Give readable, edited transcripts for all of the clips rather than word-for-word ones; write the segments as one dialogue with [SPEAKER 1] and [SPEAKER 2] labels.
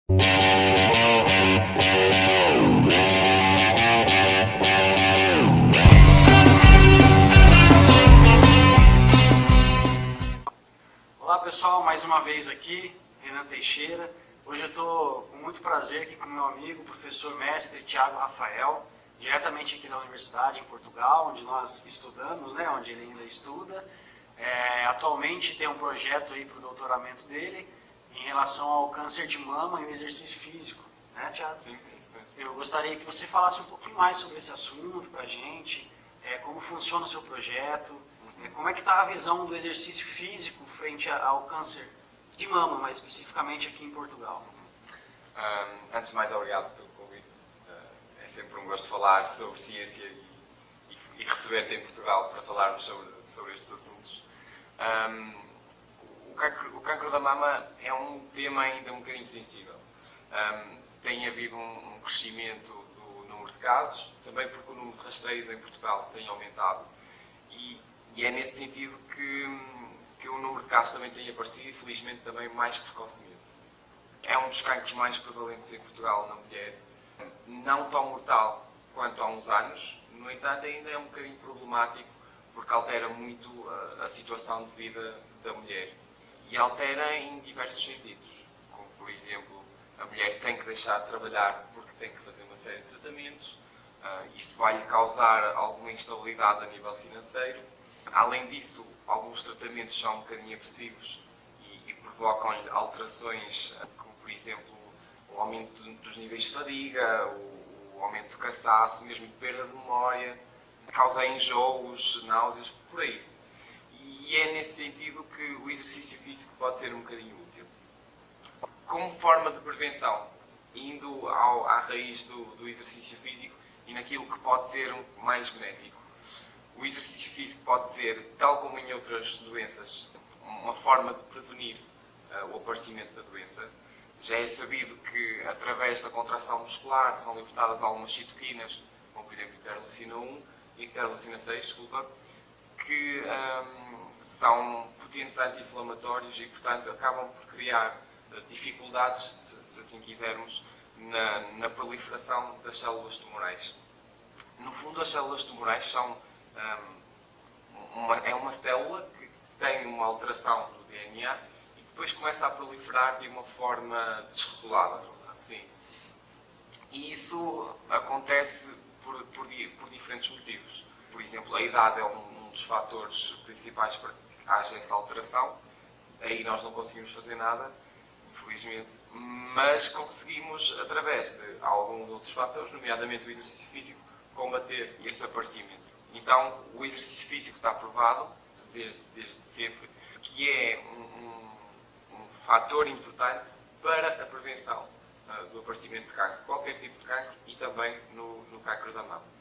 [SPEAKER 1] Olá pessoal, mais uma vez aqui, Renan Teixeira. Hoje eu estou com muito prazer aqui com meu amigo, professor mestre Thiago Rafael, diretamente aqui da Universidade em Portugal, onde nós estudamos, né, onde ele ainda estuda. Atualmente tem um projeto aí para o doutoramento dele em relação ao câncer de mama e o exercício físico, né, Thiago?
[SPEAKER 2] Sim, isso.
[SPEAKER 1] Eu gostaria que você falasse um pouquinho mais sobre esse assunto para a gente, como funciona o seu projeto, como é que está a visão do exercício físico frente ao câncer de mama, mais especificamente aqui em Portugal.
[SPEAKER 2] Antes de mais, obrigado pelo convite. É sempre um gosto falar sobre ciência e receber-te em Portugal para falarmos sobre estes assuntos. O cancro da mama é um tema ainda um bocadinho sensível. Tem havido um crescimento do número de casos, também porque o número de rastreios em Portugal tem aumentado. E é nesse sentido que o número de casos também tem aparecido e, felizmente, também mais precocemente. É um dos cancros mais prevalentes em Portugal na mulher. Não tão mortal quanto há uns anos, no entanto, ainda é um bocadinho problemático porque altera muito a situação de vida da mulher. E altera em diversos sentidos. Como, por exemplo, a mulher tem que deixar de trabalhar porque tem que fazer uma série de tratamentos. Isso vai-lhe causar alguma instabilidade a nível financeiro. Além disso, alguns tratamentos são um bocadinho agressivos e provocam-lhe alterações, como por exemplo o aumento dos níveis de fadiga, o aumento de cansaço, mesmo de perda de memória, causa enjoos, náuseas, por aí. E é nesse sentido que o exercício físico pode ser um bocadinho útil. Como forma de prevenção, indo à raiz do exercício físico e naquilo que pode ser mais benéfico. O exercício físico pode ser, tal como em outras doenças, uma forma de prevenir o aparecimento da doença. Já é sabido que, através da contração muscular, são libertadas algumas citoquinas, como por exemplo interleucina 1 e interleucina 6, que são potentes anti-inflamatórios e, portanto, acabam por criar dificuldades, se assim quisermos, na proliferação das células tumorais. No fundo, as células tumorais são uma célula que tem uma alteração do DNA e depois começa a proliferar de uma forma desregulada. Assim. E isso acontece por diferentes motivos. Por exemplo, a idade é um dos fatores principais para que haja essa alteração. Aí nós não conseguimos fazer nada, infelizmente, mas conseguimos, através de alguns outros fatores, nomeadamente o exercício físico, combater esse aparecimento. Então, o exercício físico está provado, desde sempre, que é um fator importante para a prevenção do aparecimento de cancro, qualquer tipo de cancro e também no cancro da mama.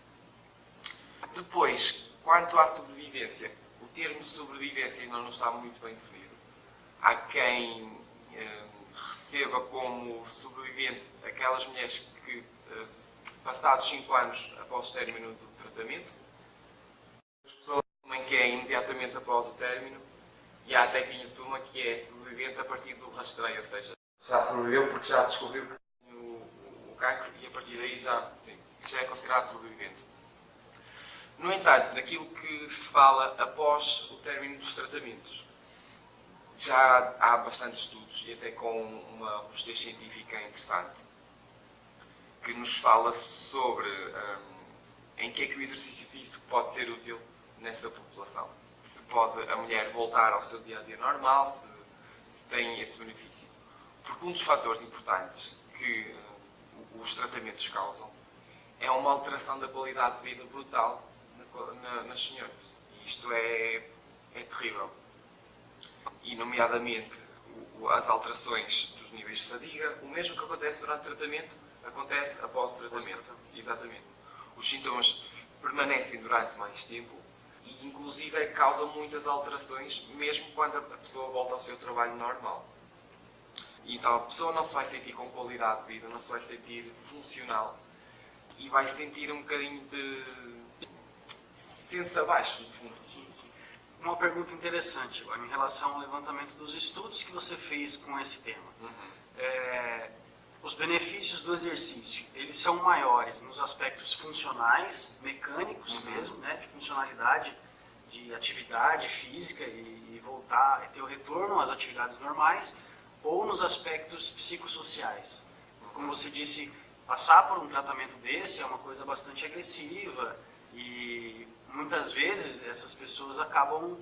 [SPEAKER 2] Depois, quanto à sobrevivência, o termo sobrevivência ainda não está muito bem definido. Há quem receba como sobrevivente aquelas mulheres que, passados 5 anos após o término do tratamento, as pessoas assumem que é imediatamente após o término e há até quem assuma que é sobrevivente a partir do rastreio, ou seja, já sobreviveu porque já descobriu que tem o cancro e a partir daí já é considerado sobrevivente. No entanto, naquilo que se fala após o término dos tratamentos, já há bastantes estudos e até com uma robustez científica interessante que nos fala sobre em que é que o exercício físico pode ser útil nessa população. Se pode a mulher voltar ao seu dia-a-dia normal, se tem esse benefício. Porque um dos fatores importantes que os tratamentos causam é uma alteração da qualidade de vida brutal nas senhoras. E isto é terrível. E, nomeadamente, as alterações dos níveis de fadiga, o mesmo que acontece durante o tratamento, acontece após o tratamento. Exatamente. Os sintomas permanecem durante mais tempo e, inclusive, causam muitas alterações, mesmo quando a pessoa volta ao seu trabalho normal. E, então, a pessoa não se vai sentir com qualidade de vida, não se vai sentir funcional e vai sentir um bocadinho de... sente-se abaixo, no fundo.
[SPEAKER 1] Sim, sim. Uma pergunta interessante agora, em relação ao levantamento dos estudos que você fez com esse tema. os benefícios do exercício, eles são maiores nos aspectos funcionais, mecânicos mesmo, né, de funcionalidade, de atividade física e voltar a ter o retorno às atividades normais, ou nos aspectos psicossociais. Como você disse, passar por um tratamento desse é uma coisa bastante agressiva e muitas vezes essas pessoas acabam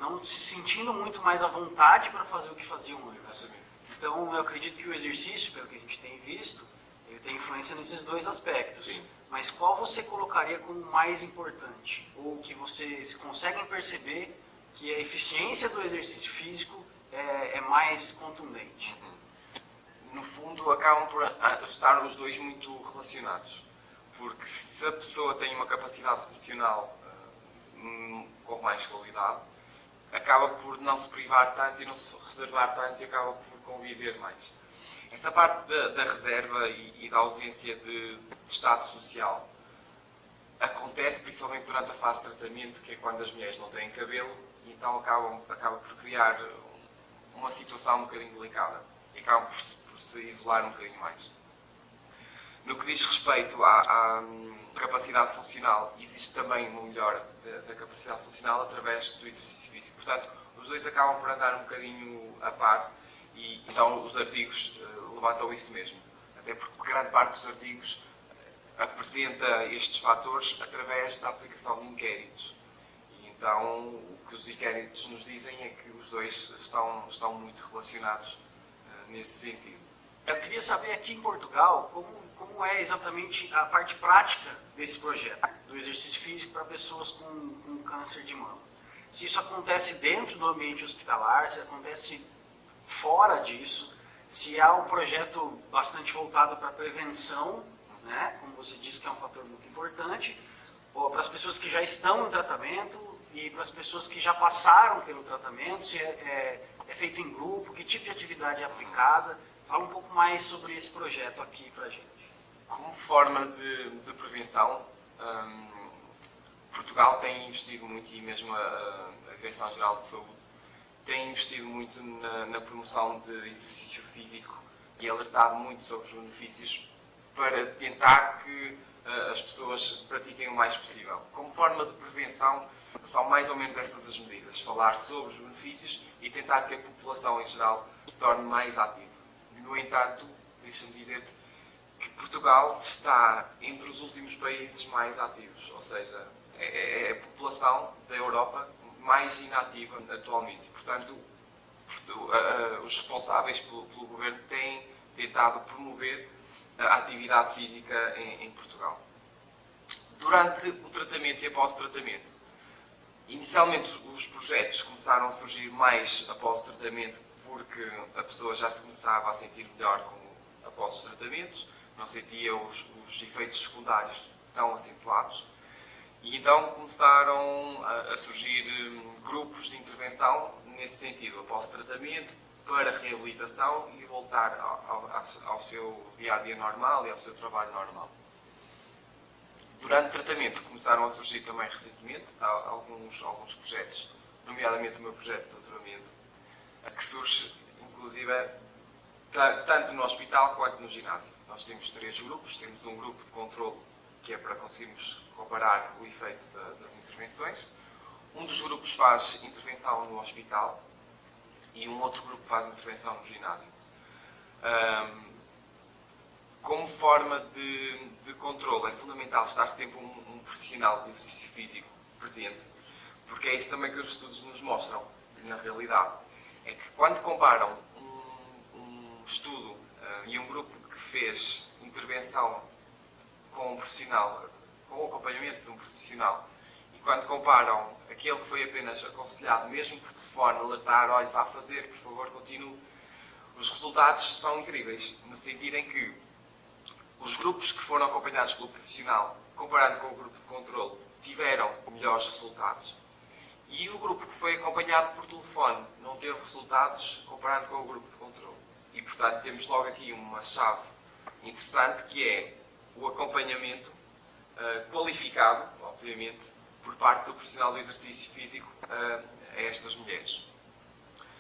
[SPEAKER 1] não se sentindo muito mais à vontade para fazer o que faziam antes. Então, eu acredito que o exercício, pelo que a gente tem visto, ele tem influência nesses dois aspectos. Sim. Mas qual você colocaria como mais importante? Ou que vocês conseguem perceber que a eficiência do exercício físico é mais contundente?
[SPEAKER 2] No fundo, acabam por estar os dois muito relacionados. Porque se a pessoa tem uma capacidade funcional com mais qualidade, acaba por não se privar tanto e não se reservar tanto e acaba por conviver mais. Essa parte da reserva e da ausência de estado social acontece principalmente durante a fase de tratamento, que é quando as mulheres não têm cabelo, e então acaba por criar uma situação um bocadinho delicada e acabam por se isolar um bocadinho mais. No que diz respeito à capacidade funcional, existe também uma melhora da capacidade funcional através do exercício físico. Portanto, os dois acabam por andar um bocadinho a par e então os artigos levantam isso mesmo. Até porque grande parte dos artigos apresenta estes fatores através da aplicação de inquéritos. E então, o que os inquéritos nos dizem é que os dois estão muito relacionados nesse sentido.
[SPEAKER 1] Eu queria saber aqui em Portugal como é exatamente a parte prática desse projeto, do exercício físico para pessoas com câncer de mama. Se isso acontece dentro do ambiente hospitalar, se acontece fora disso, se há um projeto bastante voltado para a prevenção, né, como você disse que é um fator muito importante, ou para as pessoas que já estão em tratamento e para as pessoas que já passaram pelo tratamento, se é feito em grupo, que tipo de atividade é aplicada. Fala um pouco mais sobre esse projeto aqui para a gente.
[SPEAKER 2] Como forma de prevenção, Portugal tem investido muito, e mesmo a Direção-Geral de Saúde tem investido muito na promoção de exercício físico e alertado muito sobre os benefícios para tentar que as pessoas pratiquem o mais possível. Como forma de prevenção, são mais ou menos essas as medidas. Falar sobre os benefícios e tentar que a população em geral se torne mais ativa. No entanto, deixa-me dizer-te que Portugal está entre os últimos países mais ativos, ou seja, é a população da Europa mais inativa atualmente. Portanto, os responsáveis pelo governo têm tentado promover a atividade física em Portugal. Durante o tratamento e após o tratamento, inicialmente os projetos começaram a surgir mais após o tratamento porque a pessoa já se começava a sentir melhor após os tratamentos, não sentia os efeitos secundários tão acentuados. E então começaram a surgir grupos de intervenção nesse sentido, após o tratamento, para reabilitação e voltar ao seu dia-a-dia normal e ao seu trabalho normal. Durante o tratamento começaram a surgir também recentemente alguns projetos, nomeadamente o meu projeto de doutoramento, que surge inclusive tanto no hospital quanto no ginásio. Nós temos 3 grupos, temos um grupo de controle que é para conseguirmos comparar o efeito das intervenções. Um dos grupos faz intervenção no hospital e um outro grupo faz intervenção no ginásio. Como forma de controle, é fundamental estar sempre um profissional de exercício físico presente, porque é isso também que os estudos nos mostram, na realidade. É que quando comparam um estudo e um grupo que fez intervenção com um profissional, com o acompanhamento de um profissional, e quando comparam aquele que foi apenas aconselhado, mesmo por telefone, alertar, olha, vá fazer, por favor, continue, os resultados são incríveis, no sentido em que os grupos que foram acompanhados pelo profissional, comparado com o grupo de controle, tiveram melhores resultados. E o grupo que foi acompanhado por telefone não teve resultados comparado com o grupo de controle. E, portanto, temos logo aqui uma chave interessante, que é o acompanhamento qualificado, obviamente, por parte do profissional do exercício físico a estas mulheres.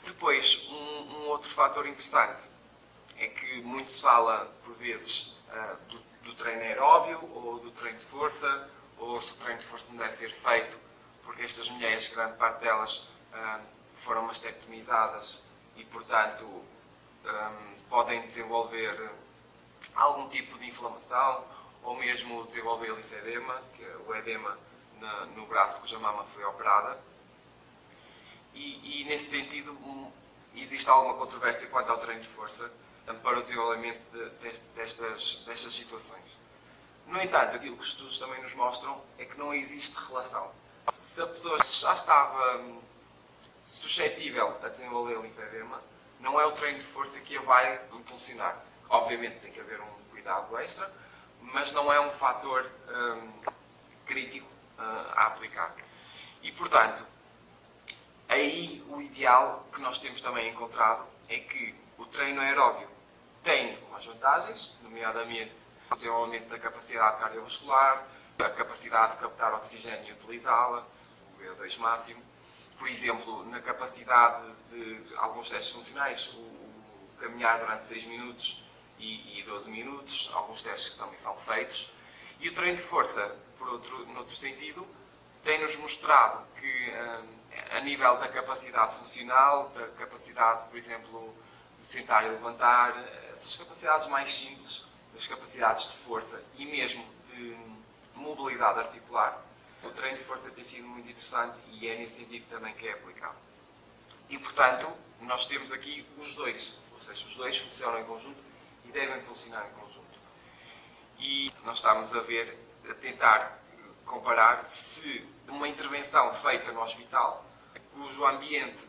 [SPEAKER 2] Depois, um outro fator interessante é que muito se fala, por vezes, do treino aeróbio ou do treino de força, ou se o treino de força não deve ser feito, porque estas mulheres, grande parte delas, foram mastectomizadas e, portanto, podem desenvolver algum tipo de inflamação ou mesmo desenvolver linfedema, que é o edema no braço cuja mama foi operada. E nesse sentido, existe alguma controvérsia quanto ao treino de força para o desenvolvimento destas situações. No entanto, aquilo que os estudos também nos mostram é que não existe relação. Se a pessoa já estava suscetível a desenvolver linfedema, não é o treino de força que a vai impulsionar. Obviamente tem que haver um cuidado extra, mas não é um fator crítico a aplicar. E, portanto, aí o ideal que nós temos também encontrado é que o treino aeróbio tem umas vantagens, nomeadamente o desenvolvimento da capacidade cardiovascular, a capacidade de captar oxigênio e utilizá-la, o VO2 máximo. Por exemplo, na capacidade de alguns testes funcionais, o caminhar durante 6 minutos e 12 minutos, alguns testes que também são feitos. E o treino de força, noutro sentido, tem-nos mostrado que, a nível da capacidade funcional, da capacidade, por exemplo, de sentar e levantar, essas capacidades mais simples, das capacidades de força e mesmo de mobilidade articular, o treino de força tem sido muito interessante e é nesse sentido também que é aplicado. E, portanto, nós temos aqui os dois, ou seja, os dois funcionam em conjunto e devem funcionar em conjunto. E nós estamos a tentar comparar se uma intervenção feita no hospital, cujo ambiente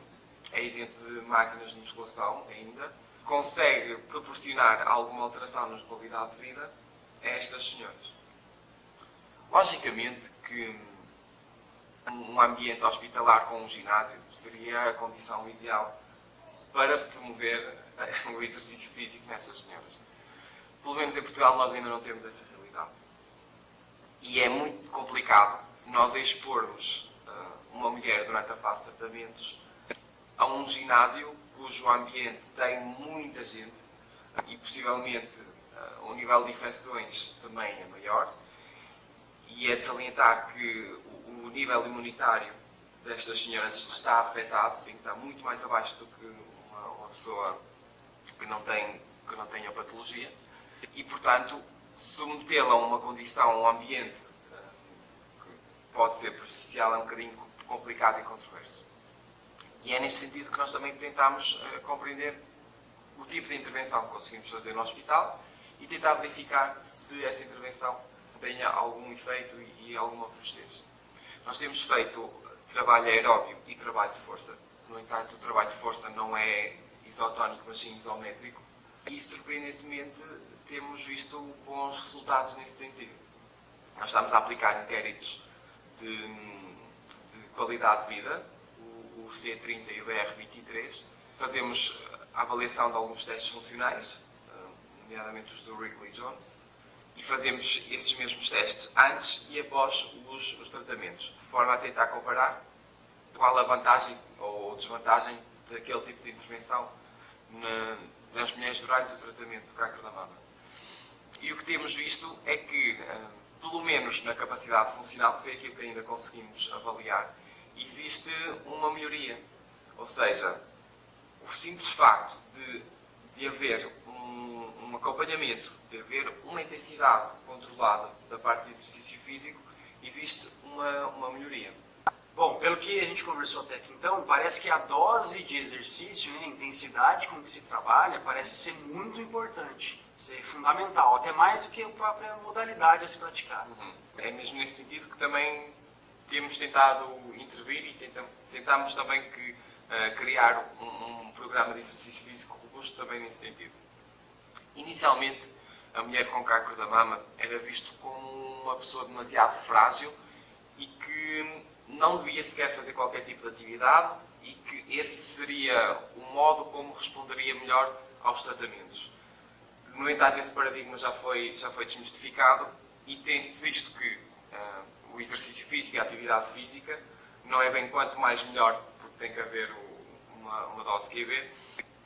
[SPEAKER 2] é isento de máquinas de musculação ainda, consegue proporcionar alguma alteração na qualidade de vida a estas senhoras. Logicamente que um ambiente hospitalar com um ginásio seria a condição ideal para promover o exercício físico nestas senhoras. Pelo menos em Portugal nós ainda não temos essa realidade. E é muito complicado nós expormos uma mulher durante a fase de tratamentos a um ginásio cujo ambiente tem muita gente e possivelmente o nível de infecções também é maior. E é de salientar que o nível imunitário destas senhoras está afetado, sim, está muito mais abaixo do que uma pessoa que não tenha patologia. E, portanto, submetê-la a uma condição, a um ambiente que pode ser prejudicial é um bocadinho complicado e controverso. E é nesse sentido que nós também tentamos compreender o tipo de intervenção que conseguimos fazer no hospital e tentar verificar se essa intervenção tenha algum efeito e alguma robustez. Nós temos feito trabalho aeróbio e trabalho de força. No entanto, o trabalho de força não é isotónico, mas sim isométrico. E, surpreendentemente, temos visto bons resultados nesse sentido. Nós estamos a aplicar inquéritos de qualidade de vida, o C30 e o BR23. Fazemos a avaliação de alguns testes funcionais, nomeadamente os do Wrigley-Jones, e fazemos esses mesmos testes antes e após os tratamentos, de forma a tentar comparar qual a vantagem ou desvantagem daquele tipo de intervenção nas mulheres durante o tratamento do cancro da mama. E o que temos visto é que, pelo menos na capacidade funcional, que foi aquilo que ainda conseguimos avaliar, existe uma melhoria. Ou seja, o simples facto de haver um acompanhamento, de haver uma intensidade controlada da parte de exercício físico, existe uma melhoria.
[SPEAKER 1] Bom, pelo que a gente conversou até aqui então, parece que a dose de exercício, né, a intensidade com que se trabalha, parece ser muito importante, ser fundamental, até mais do que a própria modalidade a se praticar.
[SPEAKER 2] É mesmo nesse sentido que também temos tentado intervir e tentamos também criar um programa de exercício físico robusto também nesse sentido. Inicialmente, a mulher com cancro da mama era visto como uma pessoa demasiado frágil e que não devia sequer fazer qualquer tipo de atividade e que esse seria o modo como responderia melhor aos tratamentos. No entanto, esse paradigma já foi desmistificado e tem-se visto que o exercício físico e a atividade física não é bem quanto mais melhor, porque tem que haver uma dose QB,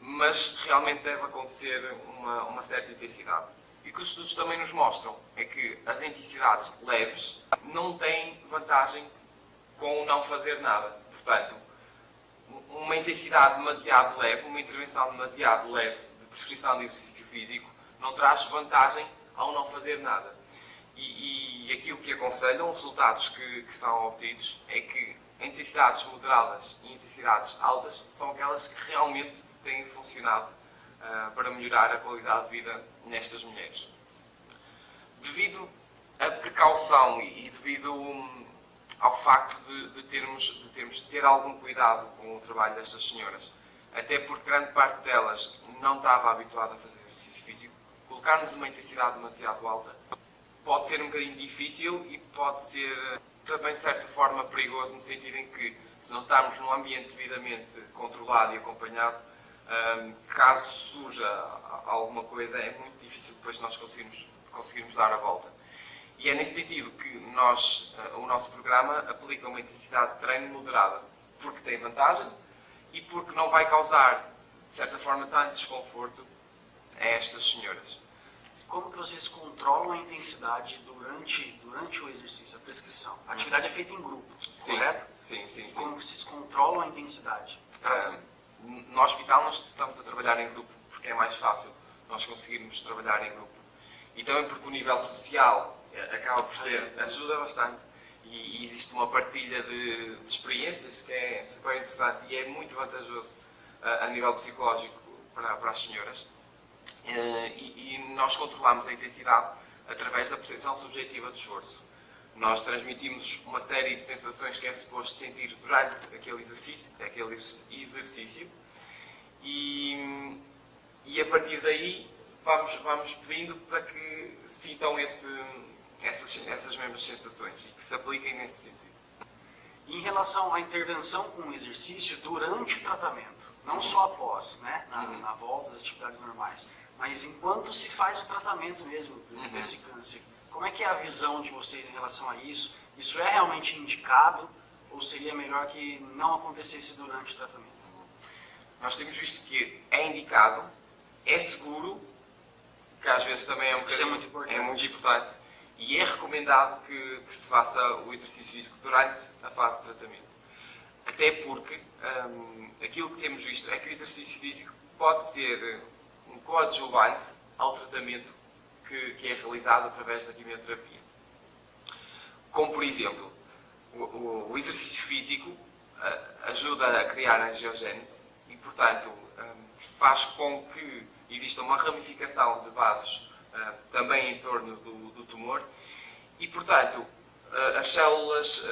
[SPEAKER 2] mas realmente deve acontecer uma certa intensidade. E o que os estudos também nos mostram é que as intensidades leves não têm vantagem com o não fazer nada. Portanto, uma intensidade demasiado leve, uma intervenção demasiado leve de prescrição de exercício físico não traz vantagem ao não fazer nada. E aquilo que aconselham, os resultados que são obtidos, é que intensidades moderadas e intensidades altas são aquelas que realmente têm funcionado para melhorar a qualidade de vida nestas mulheres. Devido à precaução e devido ao facto de termos de ter algum cuidado com o trabalho destas senhoras, até porque grande parte delas não estava habituada a fazer exercício físico, colocar-nos uma intensidade demasiado alta pode ser um bocadinho difícil e pode ser também de certa forma perigoso, no sentido em que, se não estarmos num ambiente devidamente controlado e acompanhado, caso surja alguma coisa, é muito difícil depois nós conseguirmos dar a volta. E é nesse sentido que o nosso programa aplica uma intensidade de treino moderada, porque tem vantagem e porque não vai causar, de certa forma, tanto desconforto a estas senhoras.
[SPEAKER 1] Como que vocês controlam a intensidade durante o exercício, a prescrição? A atividade é feita em grupo,
[SPEAKER 2] Sim,
[SPEAKER 1] correto?
[SPEAKER 2] sim.
[SPEAKER 1] Como que vocês controlam a intensidade?
[SPEAKER 2] No hospital nós estamos a trabalhar em grupo porque é mais fácil nós conseguirmos trabalhar em grupo. E também porque o nível social acaba por ser, ajuda bastante. E existe uma partilha de experiências que é super interessante e é muito vantajoso a nível psicológico para as senhoras. E nós controlamos a intensidade através da percepção subjetiva do esforço. Nós transmitimos uma série de sensações que é suposto sentir durante aquele exercício e a partir daí vamos pedindo para que sintam essas mesmas sensações e que se apliquem nesse sentido.
[SPEAKER 1] Em relação à intervenção com o exercício durante o tratamento, não só após, né, na volta das atividades normais, mas enquanto se faz o tratamento mesmo desse câncer, como é que é a visão de vocês em relação a isso? Isso é realmente indicado ou seria melhor que não acontecesse durante o tratamento?
[SPEAKER 2] Nós temos visto que é indicado, é seguro, que às vezes também é muito importante, e é recomendado que se faça o exercício físico durante a fase de tratamento. Até porque aquilo que temos visto é que o exercício físico pode ser um coadjuvante ao tratamento que é realizado através da quimioterapia. Como, por exemplo, o exercício físico ajuda a criar a angiogénese e, portanto, faz com que exista uma ramificação de vasos também em torno do tumor e, portanto, as células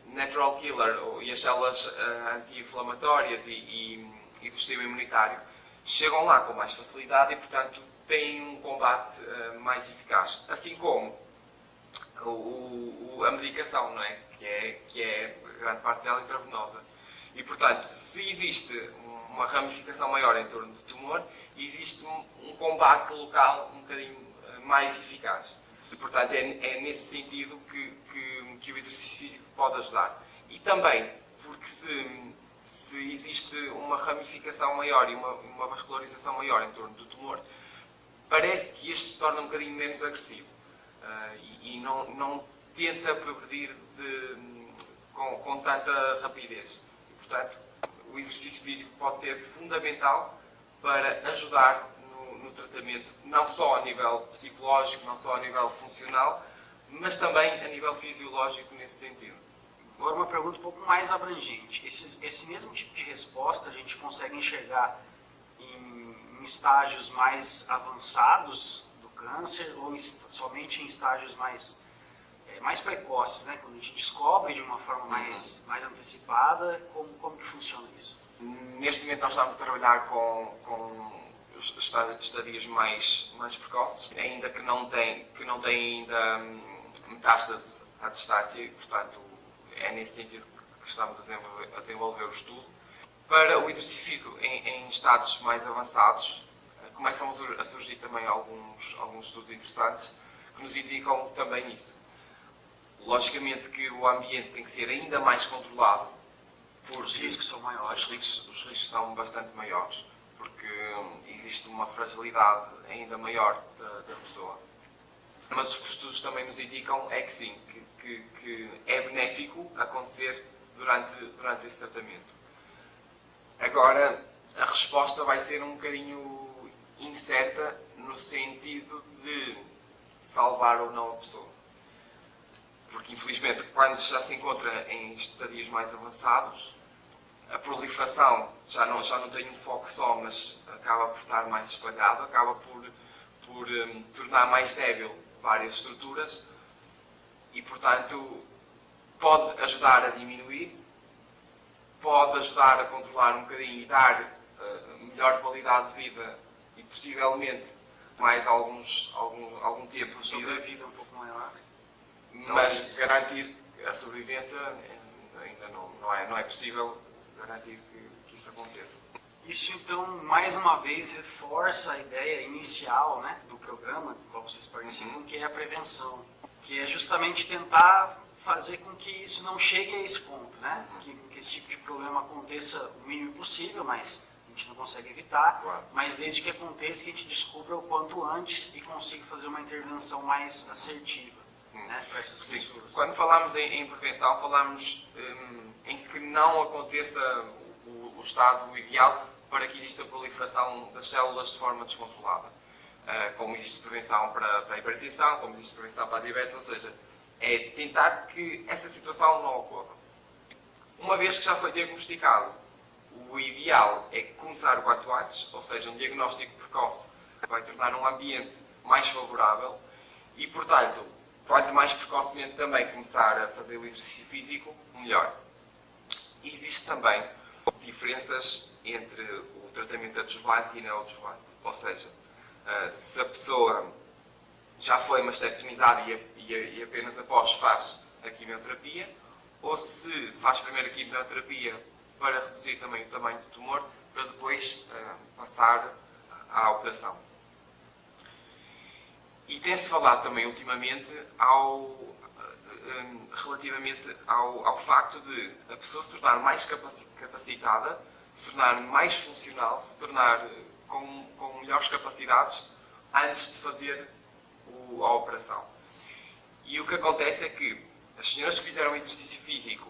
[SPEAKER 2] natural killer e as células anti-inflamatórias e do sistema imunitário chegam lá com mais facilidade e, portanto, têm um combate mais eficaz. Assim como a medicação, não é? Que é grande parte dela intravenosa. E, portanto, se existe uma ramificação maior em torno do tumor, existe um combate local um bocadinho mais eficaz. E, portanto, é nesse sentido que o exercício físico pode ajudar. E também porque se existe uma ramificação maior e uma vascularização maior em torno do tumor, parece que este se torna um bocadinho menos agressivo e não tenta progredir com tanta rapidez. E, portanto, o exercício físico pode ser fundamental para ajudar no tratamento, não só a nível psicológico, não só a nível funcional, mas também a nível fisiológico nesse sentido.
[SPEAKER 1] Agora uma pergunta um pouco mais abrangente. Esse mesmo tipo de resposta a gente consegue enxergar em estágios mais avançados do câncer ou somente em estágios mais precoces, né? Quando a gente descobre de uma forma mais antecipada, como que funciona isso?
[SPEAKER 2] Neste momento nós estamos a trabalhar com estadios mais precoces, ainda que não tem ainda metástase à distância, e, portanto, é nesse sentido que estamos a desenvolver o estudo. Para o exercício físico em estados mais avançados, começam a surgir também alguns estudos interessantes que nos indicam também isso. Logicamente que o ambiente tem que ser ainda mais controlado,
[SPEAKER 1] Os riscos são maiores.
[SPEAKER 2] Os riscos são bastante maiores, existe uma fragilidade ainda maior da pessoa. Mas os estudos também nos indicam é que sim, que é benéfico acontecer durante esse tratamento. Agora, a resposta vai ser um bocadinho incerta no sentido de salvar ou não a pessoa. Porque, infelizmente, quando já se encontra em estadios mais avançados, a proliferação já não tem um foco só, mas acaba por estar mais espalhado, acaba por tornar mais débil várias estruturas e, portanto, pode ajudar a diminuir, pode ajudar a controlar um bocadinho e dar melhor qualidade de vida e, possivelmente, mais algum tempo de
[SPEAKER 1] Sobrevida um pouco maior.
[SPEAKER 2] mas garantir a sobrevivência ainda não é possível garantir que isso aconteça.
[SPEAKER 1] Isso, então, mais uma vez, reforça a ideia inicial, né, do programa do qual vocês participam, que é a prevenção, que é justamente tentar fazer com que isso não chegue a esse ponto, né, que esse tipo de problema aconteça o mínimo possível, mas a gente não consegue evitar,
[SPEAKER 2] Claro.
[SPEAKER 1] mas desde que aconteça, que a gente descubra o quanto antes e consiga fazer uma intervenção mais assertiva, né, para essas pessoas.
[SPEAKER 2] Quando falamos em prevenção, falamos em que não aconteça o estado ideal para que exista a proliferação das células de forma descontrolada. Como existe prevenção para a hipertensão, como existe prevenção para a diabetes, ou seja, é tentar que essa situação não ocorra. Uma vez que já foi diagnosticado, o ideal é começar o quanto antes, ou seja, um diagnóstico precoce vai tornar um ambiente mais favorável e, portanto, quanto mais precocemente também começar a fazer o exercício físico, melhor. Existem também diferenças entre o tratamento adjuvante e neoadjuvante. Ou seja, se a pessoa já foi mastectomizada e apenas após faz a quimioterapia, ou se faz primeiro a quimioterapia para reduzir também o tamanho do tumor, para depois passar à operação. E tem-se falado também ultimamente relativamente ao facto de a pessoa se tornar mais capacitada, se tornar mais funcional, se tornar com melhores capacidades antes de fazer a operação. E o que acontece é que as senhoras que fizeram exercício físico,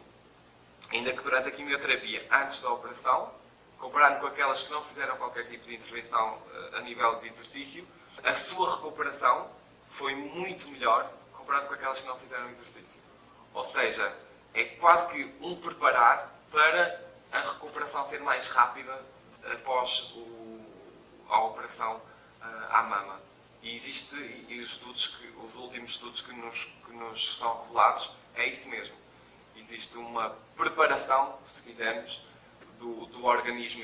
[SPEAKER 2] ainda que durante a quimioterapia, antes da operação, comparando com aquelas que não fizeram qualquer tipo de intervenção a nível de exercício, a sua recuperação foi muito melhor comparado com aquelas que não fizeram exercício. Ou seja, é quase que um preparar para a recuperação ser mais rápida após a operação à mama. E os últimos estudos que nos são revelados é isso mesmo. Existe uma preparação, se quisermos, do organismo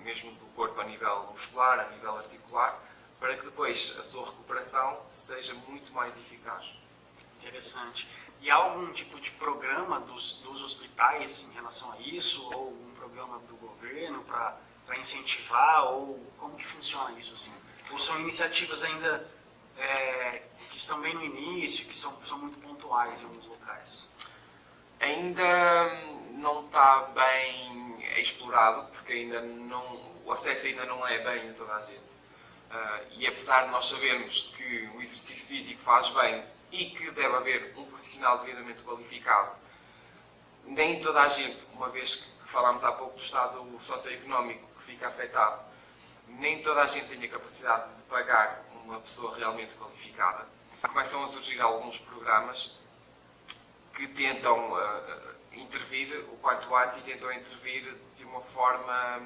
[SPEAKER 2] mesmo do corpo a nível muscular, a nível articular, para que depois a sua recuperação seja muito mais eficaz.
[SPEAKER 1] Interessante. E há algum tipo de programa dos hospitais em relação a isso? Ou um programa do governo para incentivar? Ou como que funciona isso assim? Ou são iniciativas ainda que estão bem no início, que são muito pontuais em alguns locais?
[SPEAKER 2] Ainda não está bem explorado, porque o acesso ainda não é bem a toda a gente. E apesar de nós sabermos que o exercício físico faz bem e que deve haver um profissional devidamente qualificado, nem toda a gente, uma vez que falámos há pouco do estado socioeconómico que fica afetado, nem toda a gente tem a capacidade de pagar uma pessoa realmente qualificada. Começam a surgir alguns programas que tentam intervir o quanto antes e tentam intervir de uma forma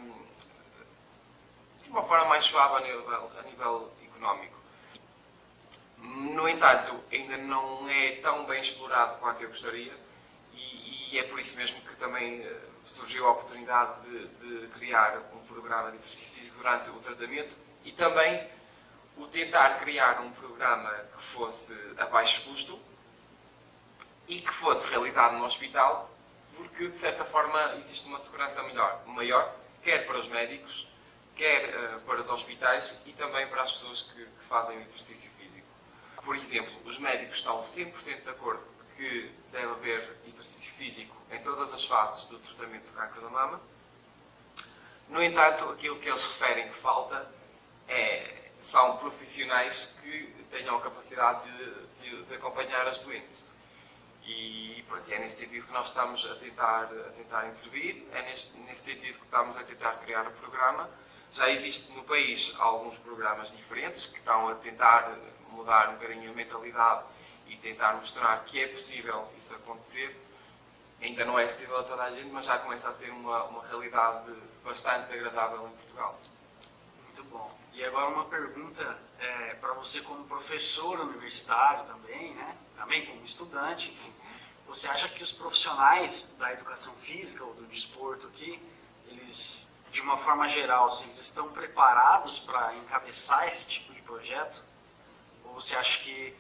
[SPEAKER 2] mais suave a nível económico. No entanto, ainda não é tão bem explorado quanto eu gostaria e é por isso mesmo que também surgiu a oportunidade de criar um programa de exercício físico durante o tratamento e também o tentar criar um programa que fosse a baixo custo e que fosse realizado no hospital, porque de certa forma existe uma segurança maior, quer para os médicos, quer para os hospitais e também para as pessoas que fazem o exercício físico. Por exemplo, os médicos estão 100% de acordo que deve haver exercício físico em todas as fases do tratamento do cancro da mama. No entanto, aquilo que eles referem que falta são profissionais que tenham a capacidade de acompanhar as doentes. E pronto, é nesse sentido que nós estamos a tentar intervir, é nesse sentido que estamos a tentar criar o programa. Já existe no país alguns programas diferentes que estão a tentar mudar um bocadinho a mentalidade e tentar mostrar que é possível isso acontecer. Ainda não é acessível a toda a gente, mas já começa a ser uma realidade bastante agradável em Portugal.
[SPEAKER 1] Muito bom. E agora uma pergunta para você como professor universitário também, né? Também como estudante, enfim. Você acha que os profissionais da educação física ou do desporto aqui, eles, de uma forma geral, assim, eles estão preparados para encabeçar esse tipo de projeto? Ou você acha que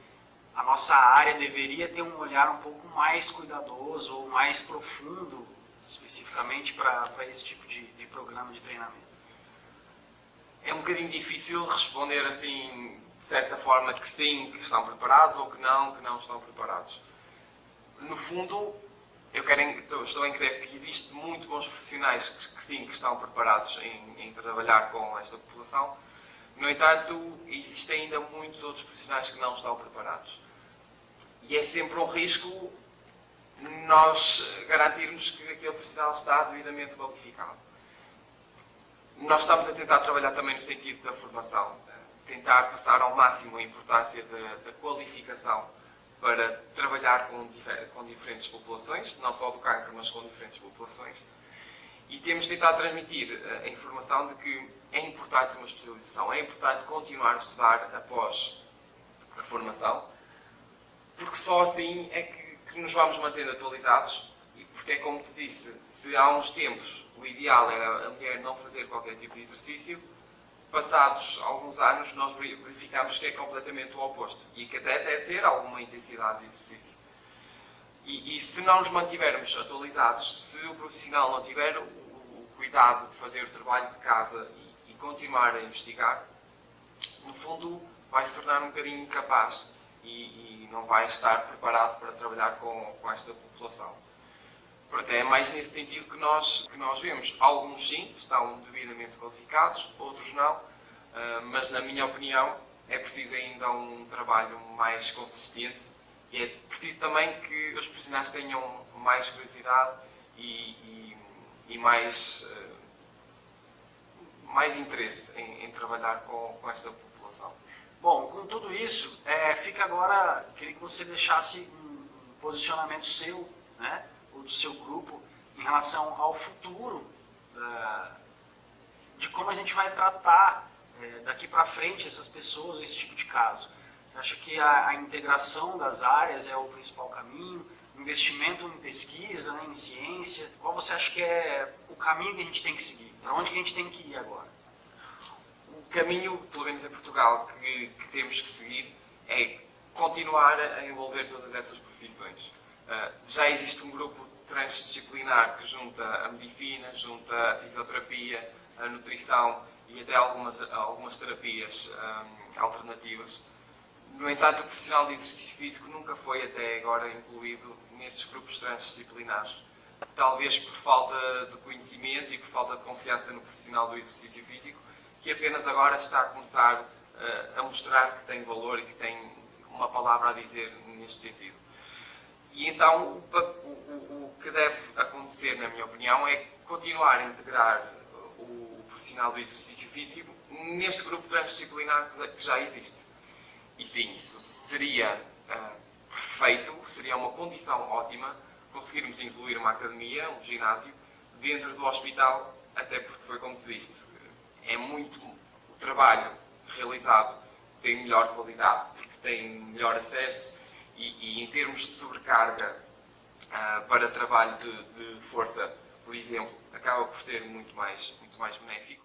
[SPEAKER 1] a nossa área deveria ter um olhar um pouco mais cuidadoso ou mais profundo, especificamente para esse tipo de programa de treinamento?
[SPEAKER 2] É um bocadinho difícil responder assim, de certa forma, que sim, que estão preparados ou que não estão preparados. No fundo, estou em crer que existem muito bons profissionais que sim, que estão preparados em trabalhar com esta população. No entanto, existem ainda muitos outros profissionais que não estão preparados. E é sempre um risco nós garantirmos que aquele profissional está devidamente qualificado. Nós estamos a tentar trabalhar também no sentido da formação, tentar passar ao máximo a importância da qualificação para trabalhar com diferentes populações, não só do cancro, mas com diferentes populações. E temos tentado transmitir a informação de que é importante uma especialização, é importante continuar a estudar após a formação, porque só assim é que nos vamos mantendo atualizados, e porque é como te disse, se há uns tempos o ideal era a mulher não fazer qualquer tipo de exercício, passados alguns anos nós verificamos que é completamente o oposto e que até deve ter alguma intensidade de exercício. E se não nos mantivermos atualizados, se o profissional não tiver o cuidado de fazer o trabalho de casa e continuar a investigar, no fundo vai se tornar um bocadinho incapaz e não vai estar preparado para trabalhar com esta população. Pronto, é mais nesse sentido que nós vemos. Alguns sim, estão devidamente qualificados, outros não, mas na minha opinião é preciso ainda um trabalho mais consistente e é preciso também que os profissionais tenham mais curiosidade e mais interesse em trabalhar com esta população.
[SPEAKER 1] Bom, com tudo isso, fica agora, queria que você deixasse um posicionamento seu, né, ou do seu grupo, em relação ao futuro, de como a gente vai tratar daqui para frente essas pessoas, esse tipo de caso. Você acha que a integração das áreas é o principal caminho? Investimento em pesquisa, né, em ciência? Qual você acha que é o caminho que a gente tem que seguir? Para onde que a gente tem que ir agora?
[SPEAKER 2] O caminho, pelo menos em Portugal, que temos que seguir é continuar a envolver todas essas profissões. Já existe um grupo transdisciplinar que junta a medicina, junta a fisioterapia, a nutrição e até algumas terapias alternativas. No entanto, o profissional de exercício físico nunca foi até agora incluído nesses grupos transdisciplinares. Talvez por falta de conhecimento e por falta de confiança no profissional do exercício físico, que apenas agora está a começar a mostrar que tem valor e que tem uma palavra a dizer neste sentido. E então o que deve acontecer, na minha opinião, é continuar a integrar o profissional do exercício físico neste grupo transdisciplinar que já existe. E sim, isso seria perfeito, seria uma condição ótima conseguirmos incluir uma academia, um ginásio, dentro do hospital, até porque foi como te disse, é muito o trabalho realizado tem melhor qualidade, porque tem melhor acesso e em termos de sobrecarga para trabalho de força, por exemplo, acaba por ser muito mais benéfico.